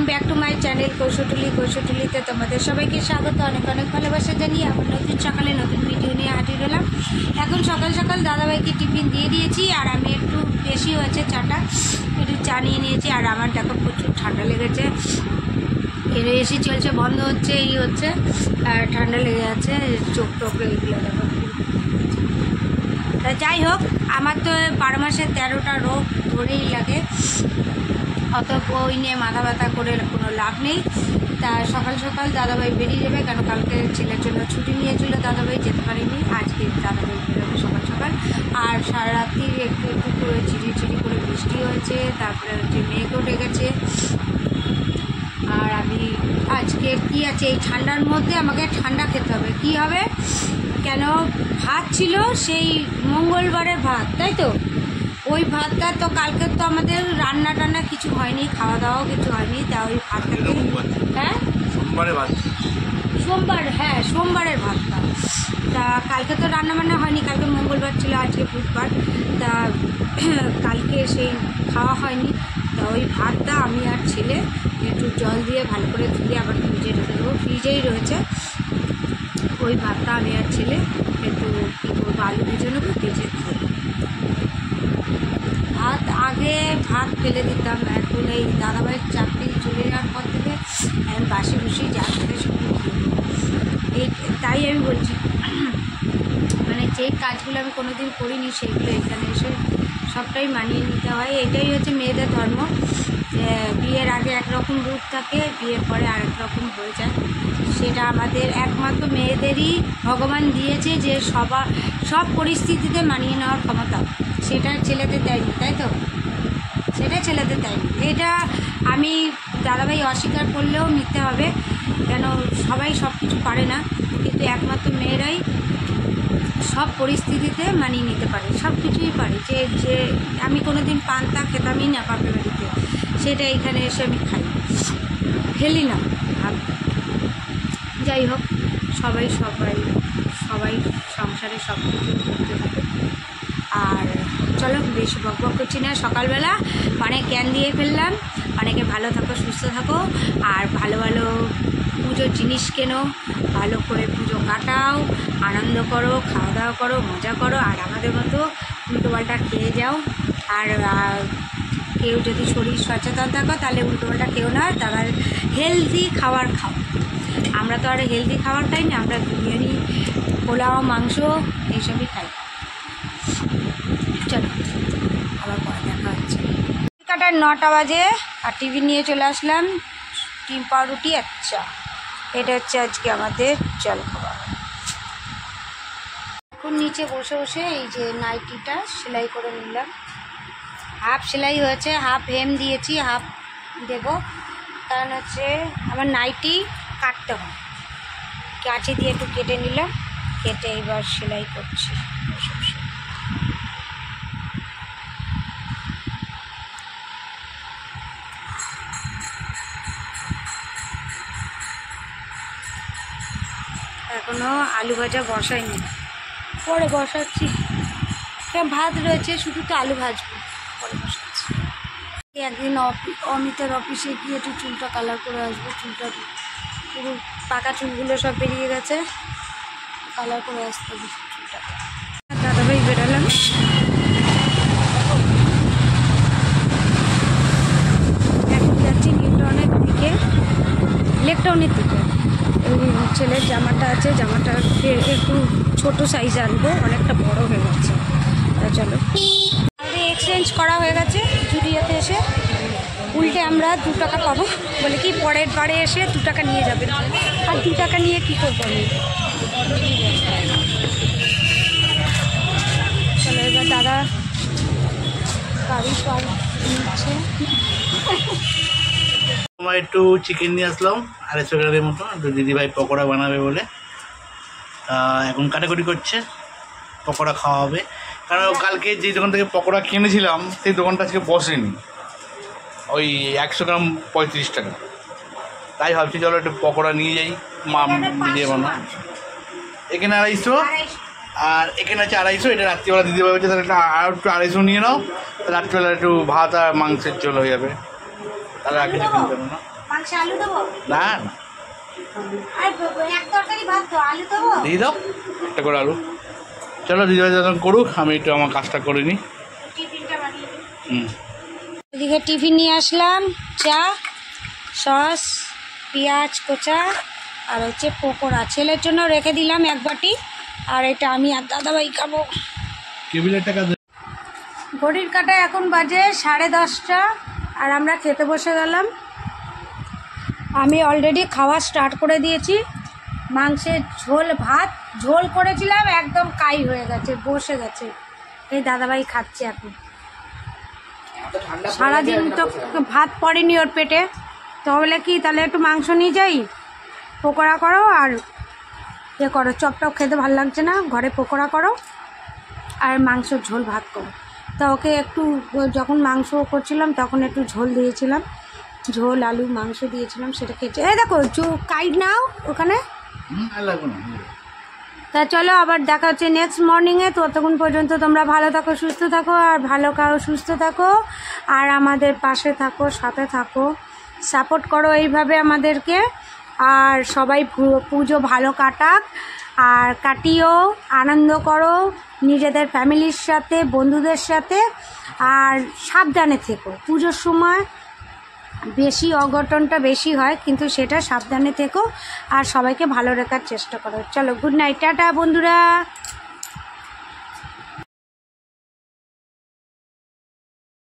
Back to my channel কৌশটুলিতে তোমাদের সবাইকে স্বাগত। অনেক অনেক ভালোবাসা জানিয়ে আমার নতুন সকালে নতুন ভিডিও নিয়ে হাজির হলাম। এখন সকাল সকাল দাদাভাইকে টিফিন দিয়ে দিয়েছি, আর আমি একটু বেশি হয়েছে চাটা, একটু চা নিয়ে নিয়েছি। আর আমার দেখো প্রচুর ঠান্ডা লেগেছে, এসি চলছে, বন্ধ হচ্ছে, এই হচ্ছে, আর ঠান্ডা লেগে যাচ্ছে চোখ টোকে এগুলো দেখো। তা যাই হোক, আমার তো 12 মাসে 13টা রোগ ধরেই লাগে, অত বই নিয়ে মাথা ব্যথা করে কোনো লাভ নেই। তা সকাল সকাল দাদাভাই বেরিয়ে যাবে, কেন কালকে ছেলের জন্য ছুটি নিয়েছিল, দাদাভাই যেতে পারিনি, আজকে দাদাভাই বেরোবে সকাল সকাল। আর সারা রাত্রি একটু একটু করে চিড়ি করে বৃষ্টি হয়েছে, তারপরে হচ্ছে মেঘও ডেকেছে। আর আমি আজকে কি আছে, এই ঠান্ডার মধ্যে আমাকে ঠান্ডা খেতে হবে। কি হবে, কেন ভাত ছিল সেই মঙ্গলবারের ভাত, তাই তো ওই ভাতটা তো কালকে তো আমাদের রান্না টান্না কিছু হয়নি, খাওয়া দাওয়াও কিছু হয়নি, তা ওই ভাতটাকে হ্যাঁ সোমবারের ভাত, হ্যাঁ সোমবারের ভাতটা। তা কালকে তো রান্না বান্না হয়নি, কালকে মঙ্গলবার ছিল, আজকে বুধবার, তা কালকে সেই খাওয়া হয়নি। তা ওই ভাতটা আমি আর ছেলে একটু জল দিয়ে ভালো করে ধুয়ে আবার ফ্রিজে রেখে দেবো, ফ্রিজেই রয়েছে। ওই ভাতটা আমি আর ছেলে একটু কী করবো, আলু ভেজে নেবো, ভেজে খাবো। আগে ভাত ফেলে দিতাম, এখন এই দাদাভাইয়ের চাকরি চলে যাওয়ার পর থেকে আমি বাসি বসি যা করে সেগুলো এই, তাই আমি বলছি, মানে যে কাজগুলো আমি কোনো দিন করিনি সেগুলো এখানে এসে সবটাই মানিয়ে নিতে হয়। এটাই হচ্ছে মেয়েদের ধর্ম, যে বিয়ের আগে একরকম রূপ থাকে, বিয়ের পরে আরেক রকম হয়ে যায়। সেটা আমাদের একমাত্র মেয়েদেরই ভগবান দিয়েছে, যে সব পরিস্থিতিতে মানিয়ে নেওয়ার ক্ষমতা, সেটা ছেলেদের দেয়নি, তাই তো, সেটা ছেলেদের দেয়নি। এটা আমি দাদাভাই অস্বীকার করলেও নিতে হবে, কেন সবাই সব কিছু পারে না, কিন্তু একমাত্র মেয়েরাই সব পরিস্থিতিতে মানিয়ে নিতে পারে, সব কিছুই পারে। যে আমি কোনো দিন পান্তা খেতামই না বাপের বাড়িতে, সেটা এখানে এসে আমি খাই, ফেলি না। যাই হোক, সবাই সংসারে সব কিছু করতে থাকে। আর চলো বেশি বকবক করছি না, সকালবেলা অনেক জ্ঞান দিয়ে ফেললাম। অনেকে ভালো থাকো, সুস্থ থাকো, আর ভালো ভালো পুজোর জিনিস কেনো, ভালো করে পুজো কাটাও, আনন্দ করো, খাওয়া দাওয়া করো, মজা করো, আর আমাদের মতো উল্টোপাল্টা খেয়ে যাও। আর কেউ যদি শরীর সচেতন থাকো তাহলে উল্টোপাল্টা কেউ না, তারা হেলদি খাবার খাও। আমরা তো আর হেলদি খাবার খাই না, আমরা বিরিয়ানি, পোলাও, মাংস এইসবই খাই। চলো আবার পরে দেখা হচ্ছে। কাটার 9টা বাজে, আর টিভি নিয়ে চলে আসলাম, ডিম পাউরুটি আর চা। এটা হচ্ছে আজকে আমাদের জলখাবার। এখন নিচে বসে বসে এই যে নাইটিটা সেলাই করে নিলাম, হাফ সেলাই হয়েছে, হাফ হেম দিয়েছি, হাফ দেব, কারণ হচ্ছে আমার নাইটি কাটতে হয়, কাঁচি দিয়ে একটু কেটে নিলাম, কেটে এবার সেলাই করছি বসে বসে। এখনও আলু ভাজা বসাইনি, পরে বসাচ্ছি, ভাত রয়েছে, শুধু তো আলু ভাজবো, পরে বসাচ্ছি। একদিন অমিতের অফিসে গিয়ে একটু চুলটা কালার করে আসবো, চুলটা পুরো পাকা চুলগুলো সব বেরিয়ে গেছে, কালার করে আসতে হবে চুলটা। দাদাভাই বেরোলাম, এখন যাচ্ছি নিউটাউনের দিকে, ইলেকট্রনের দিকে। এই ছেলের জামাটা আছে, জামাটা একটু ছোট সাইজ আনবো, অনেকটা বড় হয়ে গেছে। তা চলো, এক্সচেঞ্জ করা হয়ে গেছে জুডিওতে এসে, উল্টে আমরা 2 টাকা পাবো, বলে কি পরের বারে এসে 2 টাকা নিয়ে যাবে, আর 2 টাকা নিয়ে কী করবো আমি। চলো এবার দাদা গাড়ি সব নিচ্ছে। আমার একটু চিকেন নিয়ে আসলাম 250 গ্রামের মতো, একটু দিদিভাই পকোড়া বানাবে বলে, এখন কাটাকুটি করছে, পকোড়া খাওয়া হবে। কারণ কালকে যে দোকান থেকে পকোড়া কিনেছিলাম সেই দোকানটা আজকে বসেনি, ওই 100 গ্রাম 35 টাকা, তাই ভাবছি চলো একটু পকোড়া নিয়ে যাই, মা নিজে বানা। এখানে 250, আর এখানে আছে 250, এটা রাত্রিবেলা দিদিভাই বলছে তাহলে আর একটু 250 নিয়ে নাও, রাত্রিবেলা একটু ভাত আর মাংসের ঝোল হয়ে যাবে, তাহলে আর কিছু কিনতে হবে না। মাংসে আলু দেবো? না না, আর এক তরকারি ভাত তো, আলু দেবো? দিয়ে দাও একটা করে আলু। চলো দিদিভাই যখন করুক, আমি একটু আমার কাজটা করে নিই। টিফিনটা বানিয়ে দিই। হুম। এদিকে টিফিন নিয়ে আসলাম, চা, সস, পেঁয়াজ কোচা, আর হচ্ছে পকোড়া। ছেলের জন্য রেখে দিলাম এক বাটি, আর এটা আমি আর দাদাভাই খাবো। টেবিলের টাকা দে। ঘড়ির কাঁটায় এখন বাজে 10:30, আর আমরা খেতে বসে গেলাম। আমি অলরেডি খাওয়া স্টার্ট করে দিয়েছি। মাংসের ঝোল, ভাত ঝোল করেছিলাম, একদম কাই হয়ে গেছে, বসে গেছে। এই দাদাভাই খাচ্ছে এখন। সারাদিন তো ভাত পড়েনি ওর পেটে, তো বলে কি তাহলে একটু মাংস নিয়ে যাই, পকোড়া করো আর করো, চপটপ খেতে ভালো লাগছে না, ঘরে পকোড়া করো আর মাংসের ঝোল ভাত করো। তা ওকে একটু যখন মাংস করছিলাম তখন একটু ঝোল দিয়েছিলাম, ঝোল আলু মাংস দিয়েছিলাম, সেটা খেয়েছে। এই দেখো কাইট নাও ওখানে। তা চলো আবার দেখা হচ্ছে নেক্সট মর্নিংয়ে। ততক্ষণ পর্যন্ত তোমরা ভালো থাকো, সুস্থ থাকো, আর ভালো খাও, সুস্থ থাকো, আর আমাদের পাশে থাকো, সাথে থাকো, সাপোর্ট করো এইভাবে আমাদেরকে। আর সবাই পুজো ভালো কাটাক, আর কাটিও, আনন্দ করো নিজেদের ফ্যামিলির সাথে, বন্ধুদের সাথে, আর সাবধানে থেকো। পুজোর সময় বেশি অঘটনটা বেশি হয়, কিন্তু সেটা সাবধানে থেকো আর সবাইকে ভালো রাখার চেষ্টা করো। চলো, গুড নাইট, টাটা বন্ধুরা।